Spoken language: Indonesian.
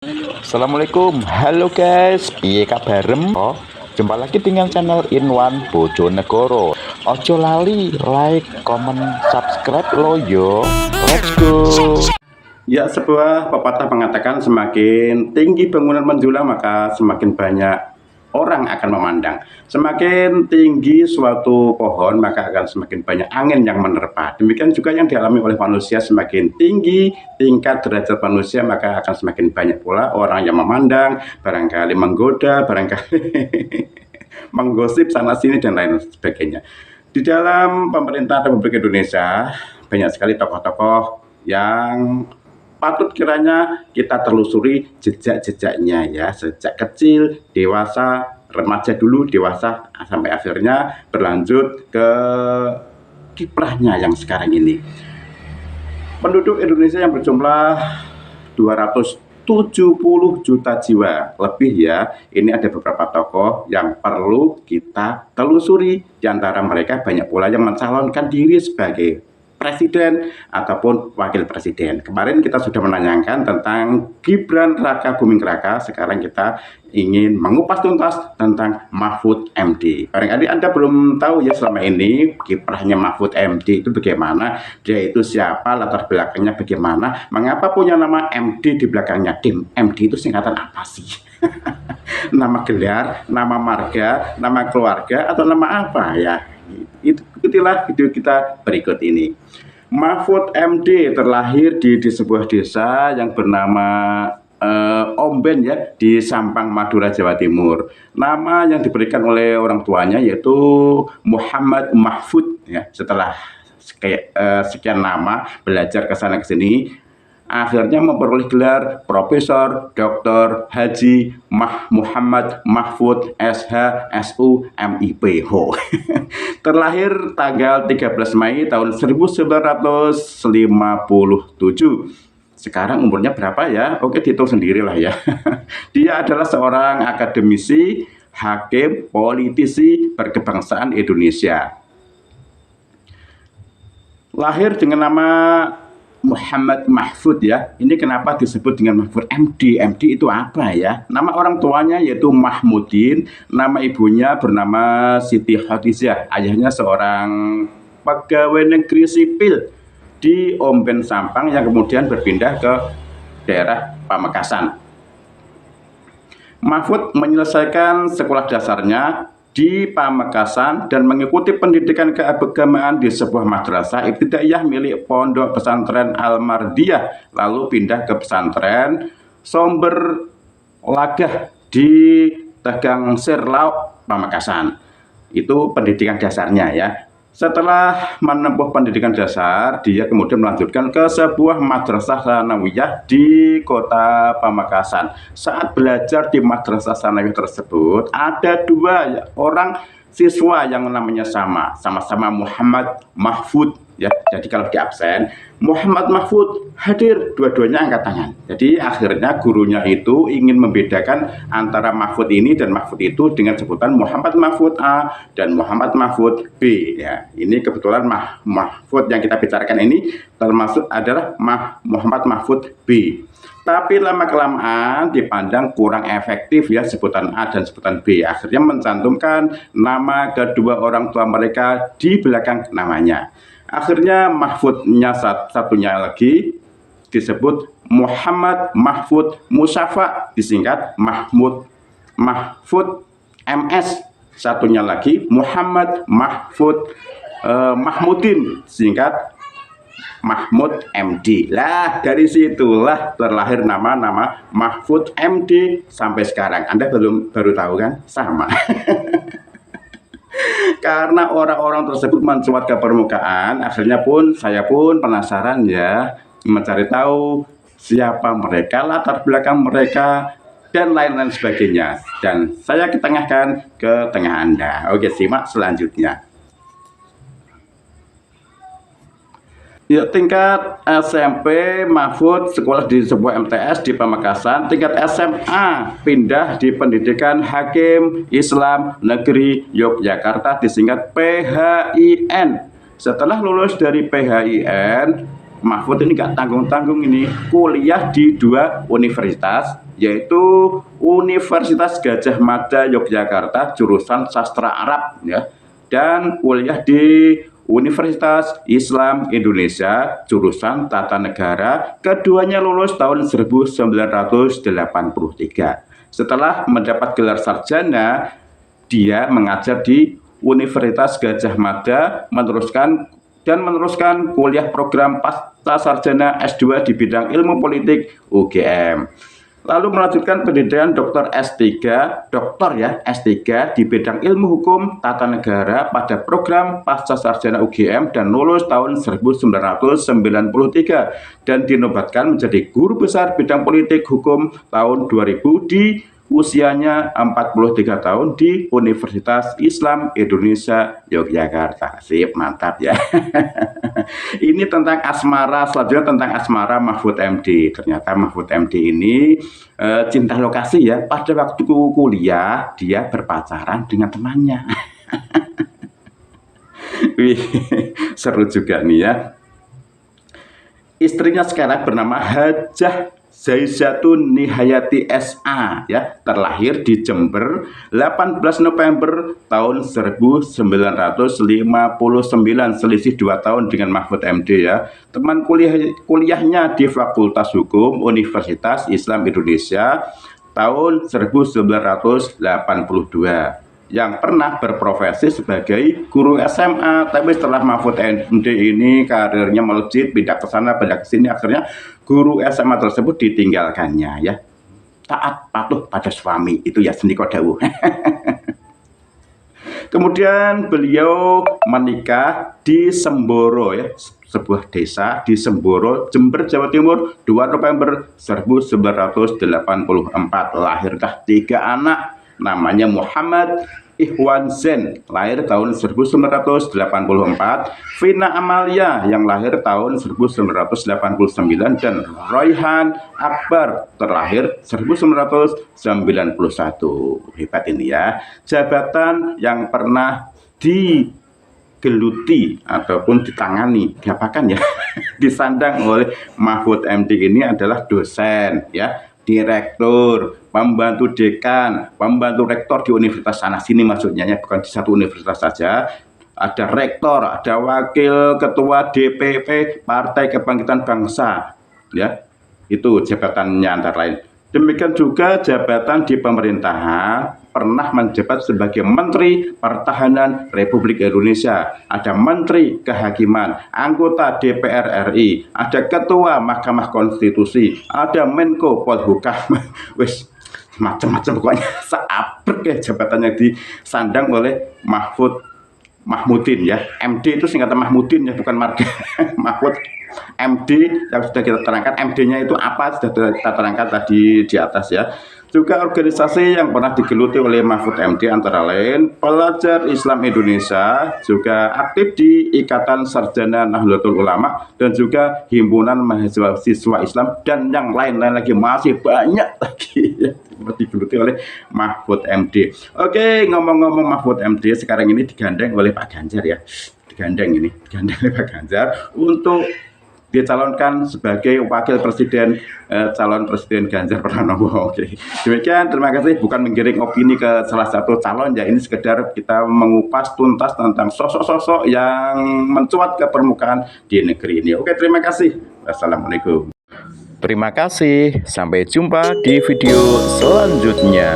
Assalamualaikum, halo guys, piye kabarem? Jumpa lagi dengan channel Inwan Bojonegoro. Ojo lali like, comment, subscribe lo yo. Let's go. Ya, sebuah pepatah mengatakan semakin tinggi bangunan menjulang maka semakin banyak orang akan memandang. Semakin tinggi suatu pohon maka akan semakin banyak angin yang menerpa. Demikian juga yang dialami oleh manusia, semakin tinggi tingkat derajat manusia maka akan semakin banyak pula orang yang memandang, barangkali menggoda, barangkali menggosip sana sini dan lain sebagainya. Di dalam pemerintah Republik Indonesia banyak sekali tokoh-tokoh yang patut kiranya kita telusuri jejak-jejaknya ya, sejak kecil, dewasa, remaja dulu, dewasa, sampai akhirnya berlanjut ke kiprahnya yang sekarang ini. Penduduk Indonesia yang berjumlah 270 juta jiwa lebih ya. Ini ada beberapa tokoh yang perlu kita telusuri. Di antara mereka banyak pula yang mencalonkan diri sebagai presiden ataupun wakil presiden. Kemarin kita sudah menanyakan tentang Gibran Raka Buming Raka. Sekarang kita ingin mengupas tuntas tentang Mahfud MD. Barangkali Anda belum tahu ya selama ini kiprahnya Mahfud MD itu bagaimana, dia itu siapa, latar belakangnya bagaimana, mengapa punya nama MD di belakangnya. MD itu singkatan apa sih? Nama gelar, nama marga, nama keluarga, atau nama apa ya? Ikutilah video kita berikut ini. Mahfud MD terlahir di sebuah desa yang bernama Omben ya, di Sampang, Madura, Jawa Timur. Nama yang diberikan oleh orang tuanya yaitu Muhammad Mahfud ya. Setelah sekian nama belajar ke sana ke sini, akhirnya memperoleh gelar Profesor Dr. Haji Muhammad Mahfud SH SU MIP. Terlahir tanggal 13 Mei tahun 1957. Sekarang umurnya berapa ya? Oke, dihitung sendirilah ya. Dia adalah seorang akademisi, hakim, politisi berkebangsaan Indonesia. Lahir dengan nama Muhammad Mahfud ya. Ini kenapa disebut dengan Mahfud MD? MD itu apa ya? Nama orang tuanya yaitu Mahmudin, nama ibunya bernama Siti Khadijah. Ayahnya seorang pegawai negeri sipil di Omben Sampang yang kemudian berpindah ke daerah Pamekasan. Mahfud menyelesaikan sekolah dasarnya di Pamekasan dan mengikuti pendidikan keagamaan di sebuah madrasah ibtidaiyah milik Pondok Pesantren Al-Mardiyah, lalu pindah ke pesantren Somber Lagah di Tegang Sirlauk, Pamekasan. Itu pendidikan dasarnya ya. Setelah menempuh pendidikan dasar, dia kemudian melanjutkan ke sebuah madrasah sanawiyah di kota Pamekasan. Saat belajar di madrasah sanawiyah tersebut, ada dua orang siswa yang namanya sama-sama Muhammad Mahfud ya. Jadi kalau di absen Muhammad Mahfud hadir, dua-duanya angkat tangan. Jadi akhirnya gurunya itu ingin membedakan antara Mahfud ini dan Mahfud itu dengan sebutan Muhammad Mahfud A dan Muhammad Mahfud B ya. Ini kebetulan Mahfud yang kita bicarakan ini termasuk adalah Muhammad Mahfud B. Tapi lama-kelamaan dipandang kurang efektif ya sebutan A dan sebutan B. Akhirnya mencantumkan nama kedua orang tua mereka di belakang namanya. Akhirnya Mahfudnya satunya lagi disebut Muhammad Mahfud Musyafa, disingkat Mahfud MS. Satunya lagi Muhammad Mahfud Mahmudin, singkat Mahmud MD. Lah, dari situlah terlahir nama Mahfud MD sampai sekarang. Anda baru tahu kan? Sama. Karena orang-orang tersebut mencuat ke permukaan, akhirnya saya pun penasaran ya, mencari tahu siapa mereka, latar belakang mereka, dan lain-lain sebagainya. Dan saya ketengahkan ke tengah Anda. Oke, simak selanjutnya. Ya, tingkat SMP Mahfud sekolah di sebuah MTS di Pamekasan. Tingkat SMA pindah di Pendidikan Hakim Islam Negeri Yogyakarta, disingkat PHIN. Setelah lulus dari PHIN, Mahfud ini nggak tanggung-tanggung ini kuliah di 2 universitas, yaitu Universitas Gadjah Mada Yogyakarta jurusan Sastra Arab ya, dan kuliah di Universitas Islam Indonesia jurusan Tata Negara. Keduanya lulus tahun 1983. Setelah mendapat gelar sarjana, dia mengajar di Universitas Gadjah Mada, meneruskan kuliah program pasca sarjana S2 di bidang ilmu politik UGM. Lalu melanjutkan pendidikan doktor S3, S3 di bidang ilmu hukum tata negara pada program pasca sarjana UGM dan lulus tahun 1993 dan dinobatkan menjadi guru besar bidang politik hukum tahun 2000 di usianya 43 tahun di Universitas Islam Indonesia Yogyakarta. Sip, mantap ya. Ini tentang asmara, selanjutnya tentang asmara Mahfud MD. Ternyata Mahfud MD ini cinta lokasi ya. Pada waktu kuliah dia berpacaran dengan temannya. Wih, seru juga nih ya. Istrinya sekarang bernama Hajah Zaizatun Nihayati SA ya, terlahir di Jember 18 November tahun 1959, selisih 2 tahun dengan Mahfud MD ya. Teman kuliahnya di Fakultas Hukum Universitas Islam Indonesia tahun 1982, yang pernah berprofesi sebagai guru SMA, tapi setelah Mahfud MD ini karirnya melejit, pindah ke sana, pindah ke sini, akhirnya guru SMA tersebut ditinggalkannya ya. Taat patuh pada suami, itu ya sendiko dawuh. Kemudian beliau menikah di Semboro ya, sebuah desa di Semboro, Jember, Jawa Timur, 2 November 1984. Lahirlah 3 anak, namanya Muhammad Ikhwan Zain, lahir tahun 1984, Vina Amalia yang lahir tahun 1989, dan Royhan Akbar terlahir 1991. Hebat ini ya. Jabatan yang pernah digeluti ataupun ditangani, diapakan ya, disandang oleh Mahfud MD ini adalah dosen ya, direktur, pembantu dekan, pembantu rektor di universitas sana sini, maksudnya ya, bukan di satu universitas saja. Ada rektor, ada wakil ketua DPP Partai Kebangkitan Bangsa ya, itu jabatannya antara lain. Demikian juga jabatan di pemerintahan, pernah menjabat sebagai Menteri Pertahanan Republik Indonesia, ada Menteri Kehakiman, anggota DPR RI, ada Ketua Mahkamah Konstitusi, ada Menko Polhukam, wis macam-macam pokoknya, seabrek ya jabatannya disandang oleh Mahmudin ya. MD itu singkatan Mahmudin ya, bukan marga. Mahfud MD yang sudah kita terangkan, MD-nya itu apa sudah kita terangkan tadi di atas ya. Juga organisasi yang pernah digeluti oleh Mahfud MD antara lain Pelajar Islam Indonesia, juga aktif di Ikatan Sarjana Nahdlatul Ulama, dan juga Himpunan Mahasiswa Islam, dan yang lain-lain lagi, masih banyak lagi ya, digeluti oleh Mahfud MD. Oke, ngomong-ngomong Mahfud MD sekarang ini digandeng oleh Pak Ganjar ya, digandeng oleh Pak Ganjar untuk dicalonkan sebagai wakil presiden, calon presiden Ganjar Pranowo. Oke, demikian, terima kasih. Bukan menggiring opini ke salah satu calon ya, ini sekedar kita mengupas tuntas tentang sosok-sosok yang mencuat ke permukaan di negeri ini. Oke, terima kasih. Wassalamualaikum. Terima kasih, sampai jumpa di video selanjutnya.